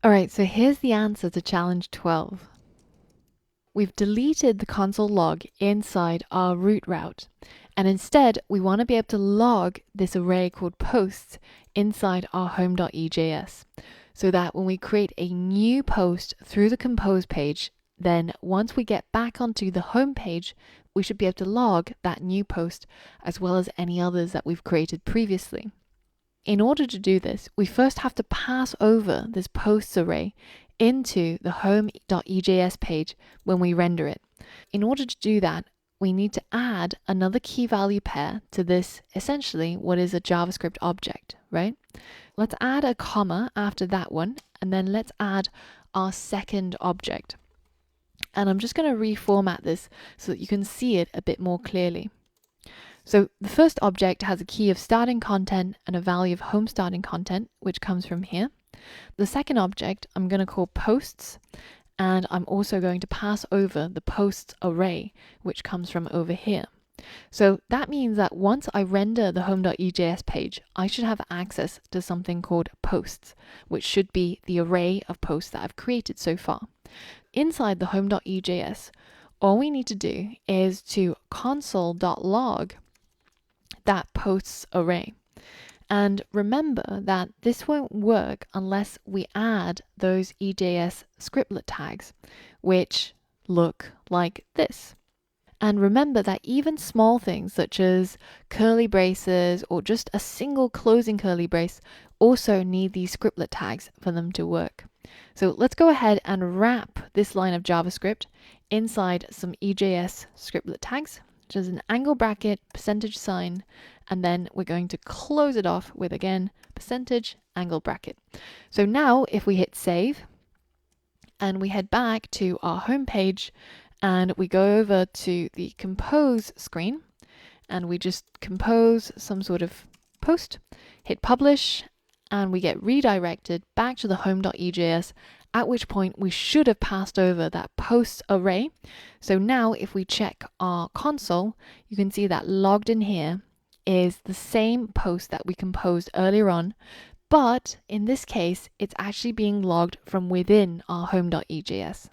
All right, so here's the answer to challenge 12. We've deleted the console log inside our root route, and instead we want to be able to log this array called posts inside our home.ejs, so that when we create a new post through the compose page, then once we get back onto the home page, we should be able to log that new post as well as any others that we've created previously. In order to do this, we first have to pass over this posts array into the home.ejs page when we render it. In order to do that, we need to add another key value pair to this, essentially what is a JavaScript object, right? Let's add a comma after that one, and then let's add our second object. And I'm just going to reformat this so that you can see it a bit more clearly. So the first object has a key of starting content and a value of home starting content, which comes from here. The second object I'm going to call posts, and I'm also going to pass over the posts array, which comes from over here. So that means that once I render the home.ejs page, I should have access to something called posts, which should be the array of posts that I've created so far. Inside the home.ejs, all we need to do is to console.log that posts array. And remember that this won't work unless we add those EJS scriptlet tags, which look like this. And remember that even small things such as curly braces or just a single closing curly brace also need these scriptlet tags for them to work. So let's go ahead and wrap this line of JavaScript inside some EJS scriptlet tags, which is an angle bracket, percentage sign, and then we're going to close it off with, again, percentage angle bracket. So now if we hit save and we head back to our home page and we go over to the compose screen and we just compose some sort of post, hit publish, and we get redirected back to the home.ejs, at which point we should have passed over that posts array. So now if we check our console, you can see that logged in here is the same post that we composed earlier on, but in this case, it's actually being logged from within our home.ejs.